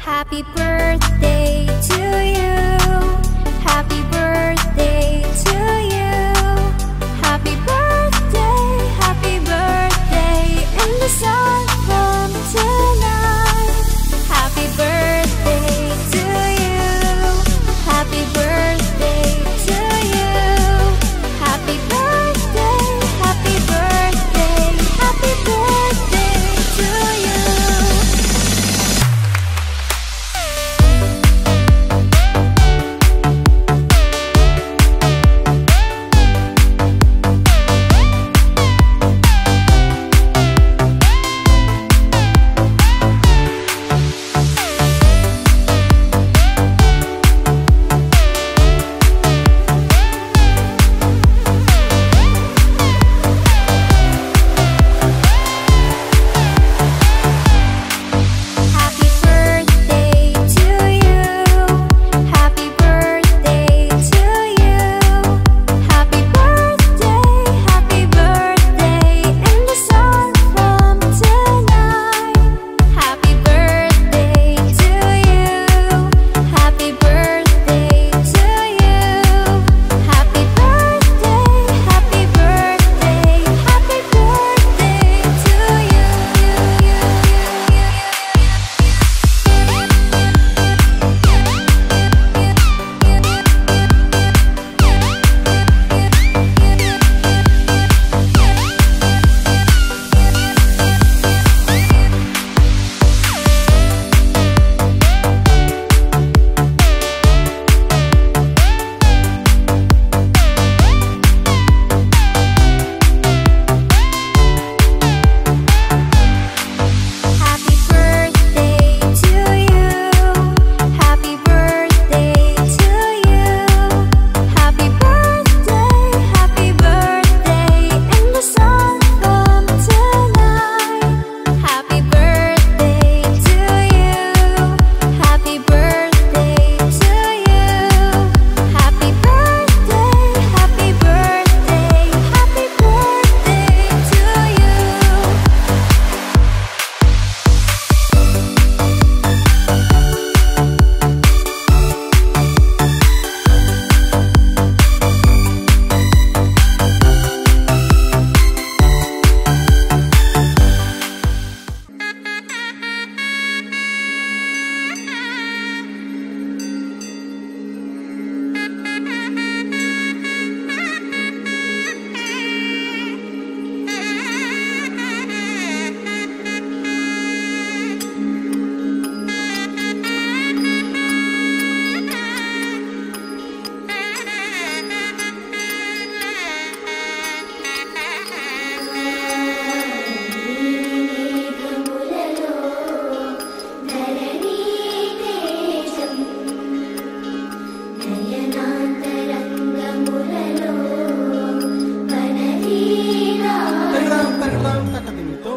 Happy birthday to you. Happy birthday to you. Happy birthday, happy birthday. And the sun from tonight. Happy birthday to you. Happy birthday to you. Happy birthday, happy birthday. Happy birthday to you.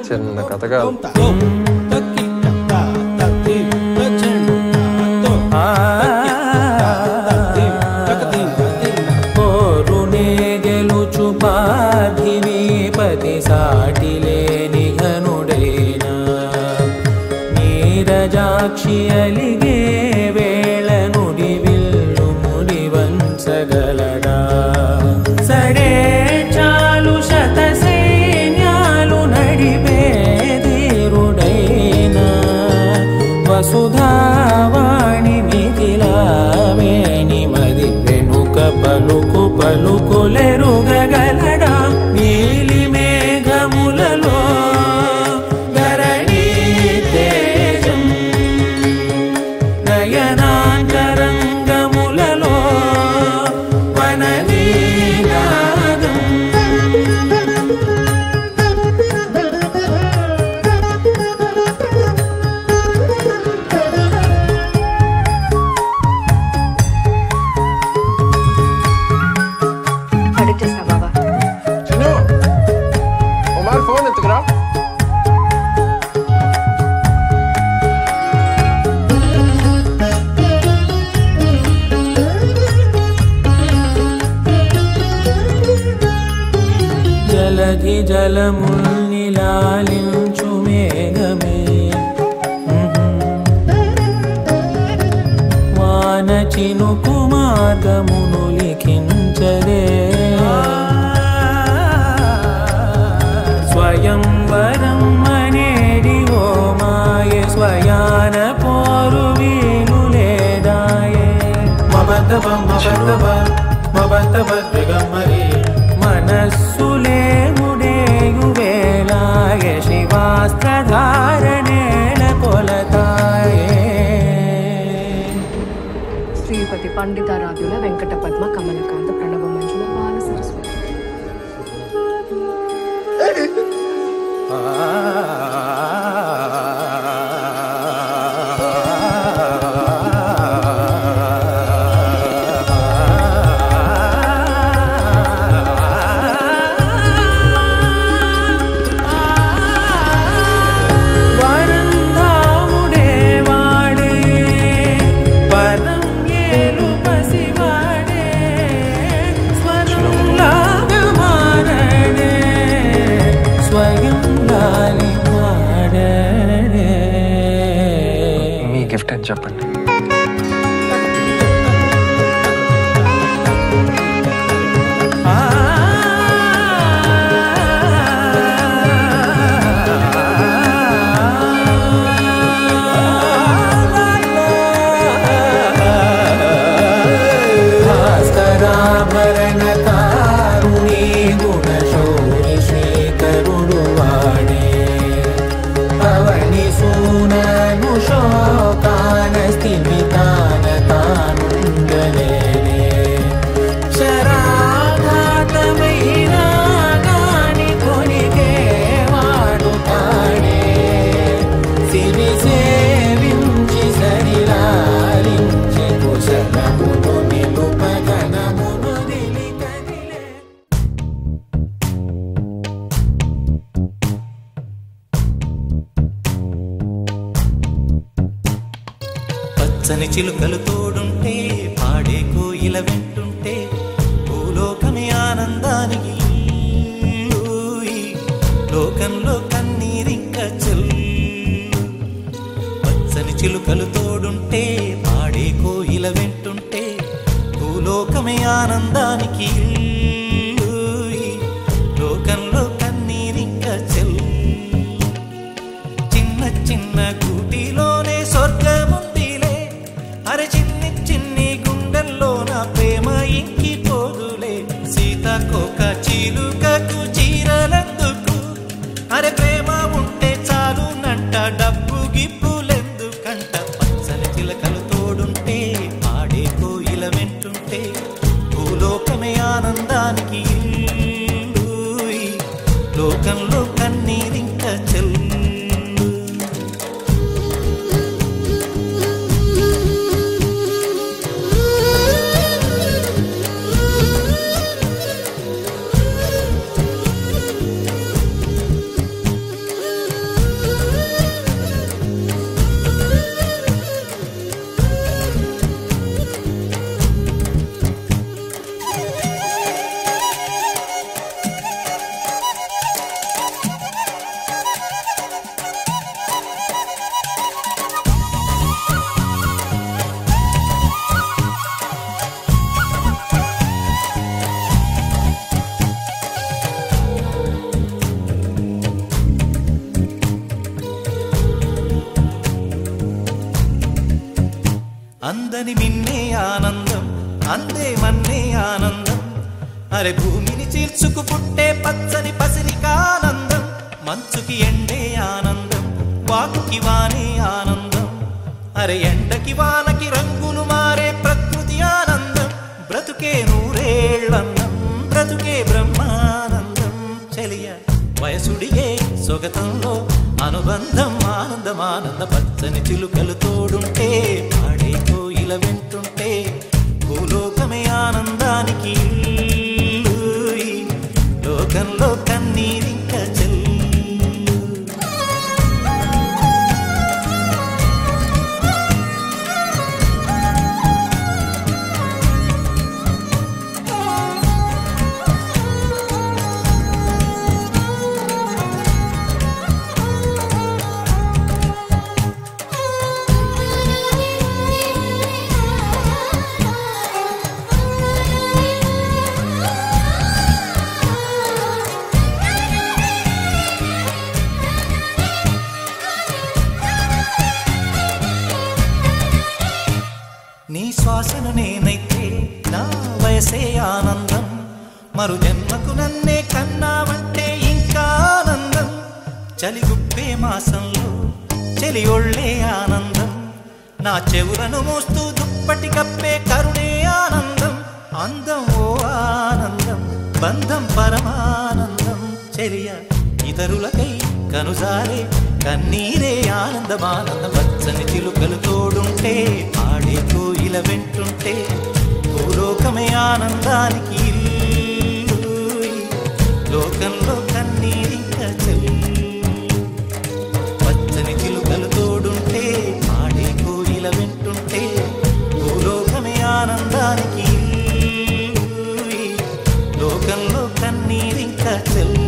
చిన్న కథ కాదు. పతి సాటిలేని ఘనుడైనా నీరజాక్షి అలిగే వేళ నుడి విల్లు ముడి వంచగలడా సడే చాలు శత సైన్యాలు నడిపే ధీరుడైనా వసుధావాణి మిథిలావేణి మది వెనుక పలుకు పలుకులెరుగగలడా నీలి మేఘములలో ధరణి తేజం నయనాంతరంగములలో వననీనాదం జలధి జలముల్ని లాలించు మేఘమే చినుకు మార్గమును లిఖించదే స్వయంవరం అనేది ఓ మాయే స్వయాన పోరు వీలు లేదాయే మబద్దబద్దబద్దబద్దబద్దగమ్మరే మనస్సులే ముడేయు వేళాయే శివాస్త్రధారణేల కొలతాయే శ్రీపతి పండితారాధ్యుల వెంకట పద్మ కమలకాంత ప్రణవ మంజుల బాల సరస్వతి మీ గిఫ్ట్ అని చెప్పండి. పచ్చని చిలుకలు తోడుంటే పాడే కోయిల వెంటుంటే భూలోకమే ఆనందానికి లోకంలో కన్నీరింక చెల్లు పచ్చని చిలుకలు తోడుంటే పాడే కోయిల వెంటుంటే భూలోకమే ఆనందానికి లోకంలో కన్నీరింక చెల్లు చిన్న చిన్న గూటిలోనే స్వర్గముందిలే అరే చిన్ని చిన్ని గుండెల్లో నా ప్రేమ ఇంకిపోదులే సీతాకోక చిలుకకు చీరలందుకు అరే ప్రేమ ఉంటే చాలునంట డబ్బు గిప్పులెందుకంట పచ్చని చిలకలు తోడుంటే పాడే కోయిల వెంటుంటే భూలోకమే ఆనందానికి లోకంలో కన్నీరింక చెల్లు అందని మిన్నే ఆనందం అందే మన్నే ఆనందం అరే భూమిని చీల్చుకు పుట్టే పచ్చని పసిరికానందం మంచుకి ఎండే ఆనందం వాకుకి వానే ఆనందం అరే ఎండకి వానకి రంగులు మారే ప్రకృతి ఆనందం బ్రతుకే నూరేళ్ళందం బ్రతుకే బ్రహ్మానందం చెలియ వయసుడిగే సొగతంలో అనుబంధం ఆనందమానంద పచ్చని చిలుకలు తోడుంటే పాడే కోయిల వెంటుంటే భూలోకమే ఆనందానికి లోకంలో కన్నీరింక చెల్లు శ్వాసను నేనైతే నా వయసే ఆనందం మరు జన్మకు నన్నే కన్నావంటే ఇంకా ఆనందం చలిగుప్పే మాసంలో చెలి ఒళ్ళే ఆనందం నా చెవులను మోస్తూ దుప్పటి కప్పే కరుణే ఆనందం అందం ఓ ఆనందం బంధం పరమానందం చెలియ ఇతరులకై కనుజారే కన్నీరే ఆనందమానందం పచ్చని చిలుకలు తోడుంటే ఆడే కోయిల వెంటుంటే భూలోకమే ఆనందానికి లోకంలో కన్నీరింకా చెల్లి పచ్చని చిలుకలు తోడుంటే ఆడే కోయిల వెంటుంటే భూలోకమే ఆనందానికి లోకంలో కన్నీరింకా చెల్లి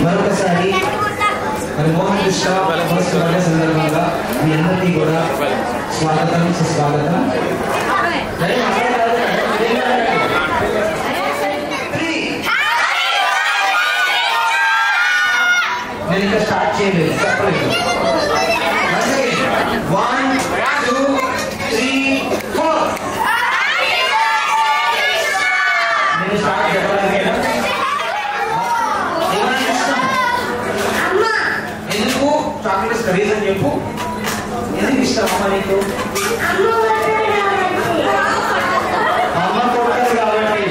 మరొకసారి మోహన్ కృష్ణ సందర్భంగా మీ అందరికీ కూడా స్వాగతం సుస్వాగతం. నేను ఇంకా స్టార్ట్ చేయలేదు చెప్పలేదు. 1 2 3 4 నేను స్టార్ట్ చెప్పలేదు కదా. ఎందుకు చాక్లెట్స్ రీజన్ చెప్పు. ఎందుకు ఇష్టం అమ్మ నీకు? అమ్మ కొట్టారు కాబట్టి.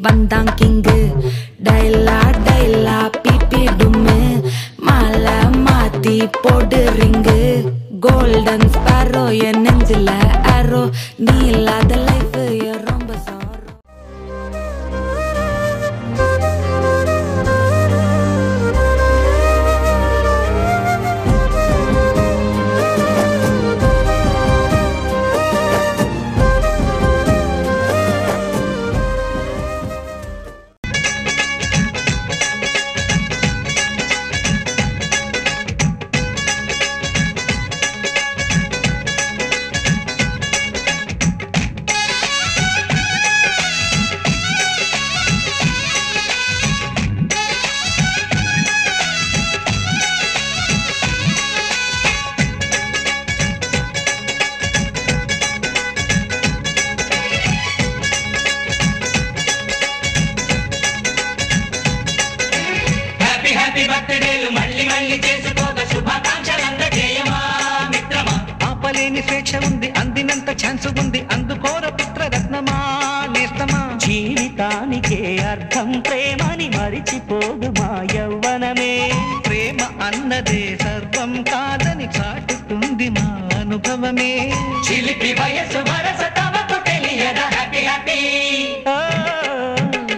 வந்தான் கிங்கு டைலா டைலா பிபி டும்மு மாலை மாத்தி போடு ரிங்கு கோல்டன் ஸ்பாரோ என் நெஞ்சில ஆரோ நீ இல்லாத லைஃப் ரொம்ப స్వేచ్ఛ ఉంది అందినంత ఛాన్స్ ఉంది అందుకోర పుత్రరత్నమా నేస్తమా జీవితానికే అర్థం ప్రేమని మరిచిపోదు మా యవ్వనమే ప్రేమ అన్నదే సర్వం కాదని చాటుతుంది మా అనుభవమే చిలిపి వయసు వరస తమకు తెలియదా హ్యాపీ హ్యాపీ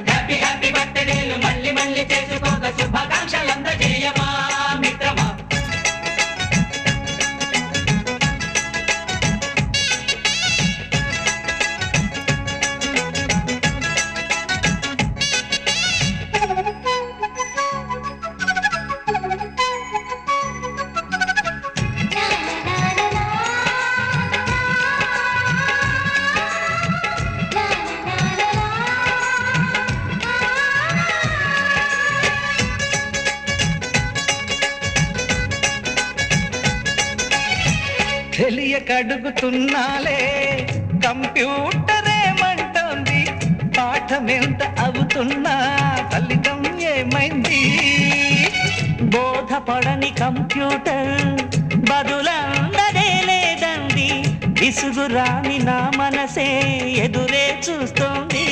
హ్యాపీ హ్యాపీ బర్త్డేలు మళ్ళీ మళ్ళీ చేసుకోక శుభాకాంక్షలందజేయమా మిత్రమా తెలియకడుగుతున్నాలే కంప్యూటరేమంటోంది పాఠమెంత అవుతున్నా ఫలితం ఏమైంది బోధపడని కంప్యూటర్ బదులందరే లేదండి విసుగురాని నా మనసే ఎదురే చూస్తోంది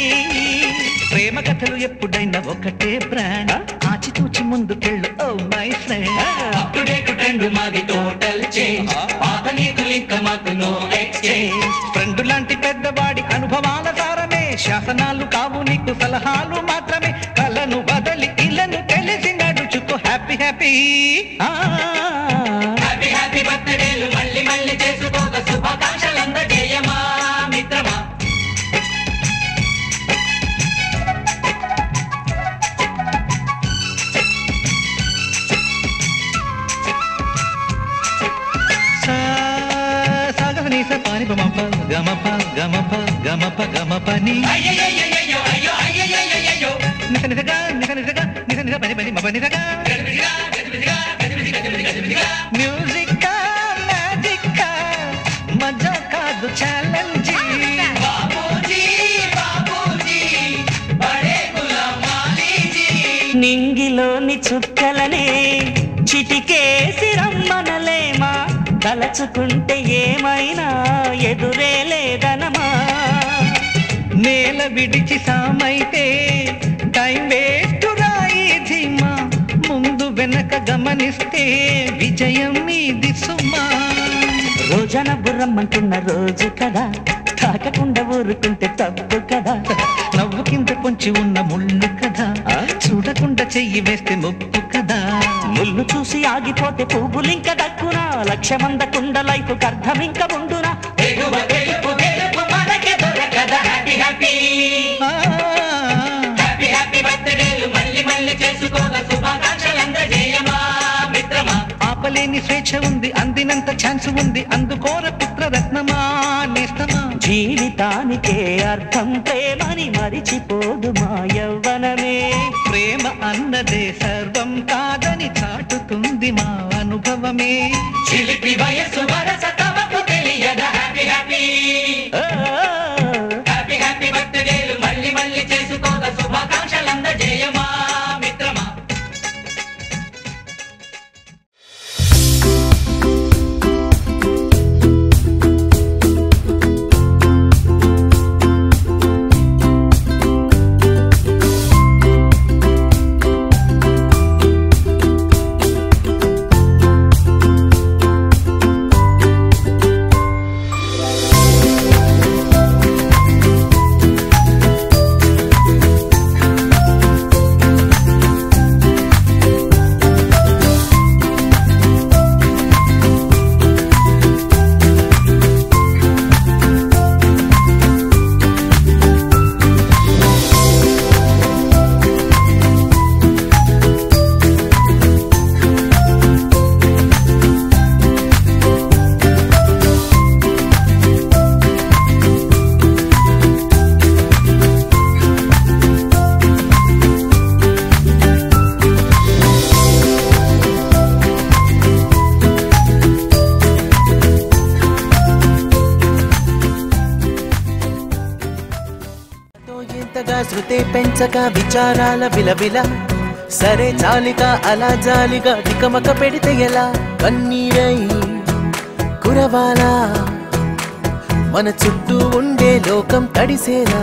ప్రేమ కథలు ఎప్పుడైనా ఒకటే బ్రాండ్ ఆచితూచి ముందుకెళ్ళు oh my friend up to date trend మాది టోటల్ చేంజ్ పాత నీతులు ఇంకా మాకు నో ఎక్స్చేంజ్ ఫ్రెండ్ లాంటి పెద్దవాడి అనుభవాల సారమే శాసనాలు కావు నీకు సలహాలు మాత్రమే కలను బదలి ఇలను తెలిసి నడుచుకో హ్యాపీ హ్యాపీ హ్యాపీ హ్యాపీ బర్త్డేలు మళ్ళీ మళ్ళీ చేసుకోక శుభాకాంక్షలందజేయమా మిత్రమా పాని పమప గమప గమప గమప గమపని నిస నిసగా నిస నిసగా నిస నిస పని పని మప నిసగా మ్యూజిక్ మ్యాజిక్ మజా కాదు ఛాలెంజ్ నింగిలోని చుక్కలనే చిటికేసి రమ్మనలేమా తలచుకుంటే ఏమైనా ఎదురే లేదనమా నేల విడిచి సామైతే టైం వేస్ట్ రాయి ధీమా ముందు వెనక గమనిస్తే విజయం మీది సుమా రోజన బుర్రమ్మంటున్న రోజు కదా తాకకుండా ఊరుకుంటే తప్పు కదా నవ్వు కింద పొంచి ఉన్న ముళ్ళు కదా చూడకుండా చెయ్యి వేస్తే ముప్పు కదా ముళ్ళు చూసి ఆగిపోతే పువ్వులింక దక్కునా లక్ష్యమందకుండ లైఫ్ అర్థం ఇంక ఉండునా హ్యాపీ హ్యాపీ హ్యాపీ హ్యాపీ బర్త్డేలు మళ్ళీ మళ్ళీ చేసుకోక శుభాకాంక్షలందజేయమా మిత్రమా ఆపలేని స్వేచ్ఛ ఉంది అందినంత ఛాన్స్ ఉంది అందుకోర పుత్రరత్నమా నేస్తమా జీవితానికే అర్థం ప్రేమని మరిచిపోదు మా యవ్వనమే ప్రేమ అన్నదే సర్వం కాదని చాటుతుంది మా అనుభవమే చిలిపి వయసు వరస తమకు తెలియదా హ్యాపీ హ్యాపీ హ్యాపీ హ్యాపీ బర్త్డేలు మళ్ళీ మళ్ళీ చేసుకోక శుభాకాంక్షలందజేయమా మిత్రమా పెడితే పెంచక విచారాల విలవిల సరే చాలిక అలా జాలిగా తికమక పెడితే ఎలా కన్నీరై కురవాలా మన చుట్టూ ఉండే లోకం తడిసేలా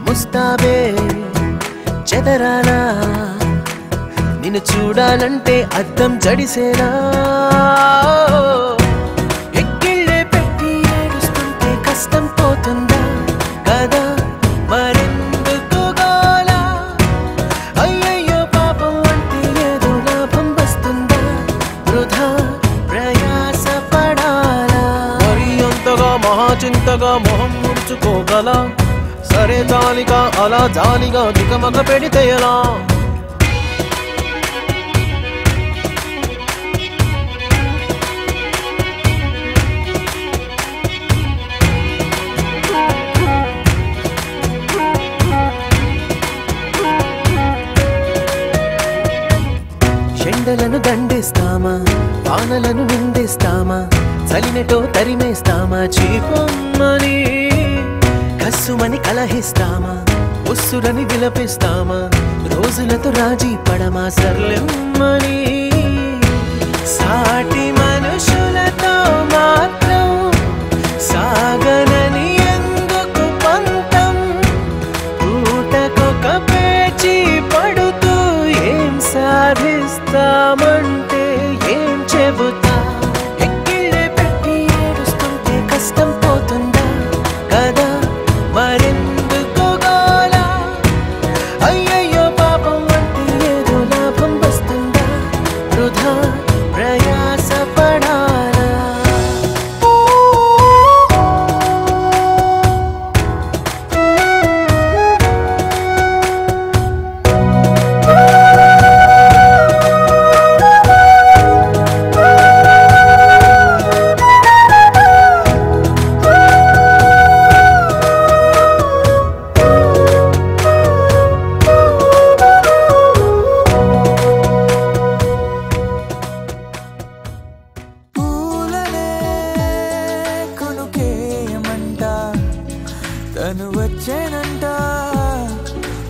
ముస్తాబే చెదరాలా నిన్ను చూడాలంటే అద్దం జడిసేలా ఎక్కిళ్ళే పెట్టి ఏడుస్తుంటే కష్టం పోతుందా కదా మరెందుకు గోలా అయ్యయ్యో పాపం అంటే ఏదో లాభం వస్తుందా వృధా ప్రయాస పడాలా మరి అంతగా మహాచింతగా మొహం ముడుచుకోగల సరే జాలిగా అలా జాలిగా దిగమగ పెడితే ఎలా ఎండలను దండిస్తామా వానలను నిందిస్తామా చలినటో తరిమేస్తామా చీపమ్మని కస్సుమని కలహిస్తామా ఉస్సురని విలపిస్తామా రోజులతో రాజీ పడమా సర్లెమ్మని సాటి మనుషులతో మాత్రం సాగనని ఎందుకు పంతం పూటకొక పేచి పడుతూ ఏం సాధిస్తామంటే ఏం చెబుతా ఎక్కిళ్ళే పెట్టి ఏడుస్తుంటే కష్టం పోతుందా కదా మరెందుకు గోలా అయ్యయ్యో పాపం అంటే ఏదో లాభం వస్తుందా వృధా ప్రయాస పడాలా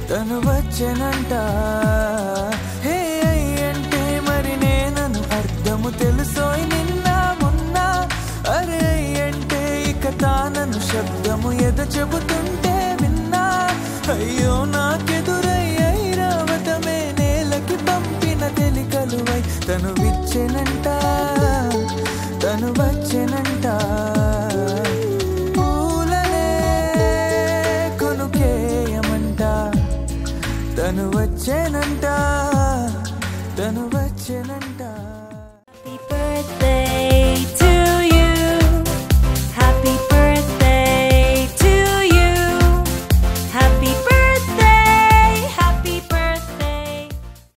తను వచ్చేనంట హే అంటే మరి నేనను అర్థము తెలుసోయ్ నిన్న మొన్న అరే అంటే ఇక తానను శబ్దము ఎద చెబుతుంటే విన్నా అయ్యో నాకెదురయ్యై రావటమే నేలకి పంపిన తెలికలువై తను విచ్చెనంట తను వచ్చేనంట తను వచ్చేనంట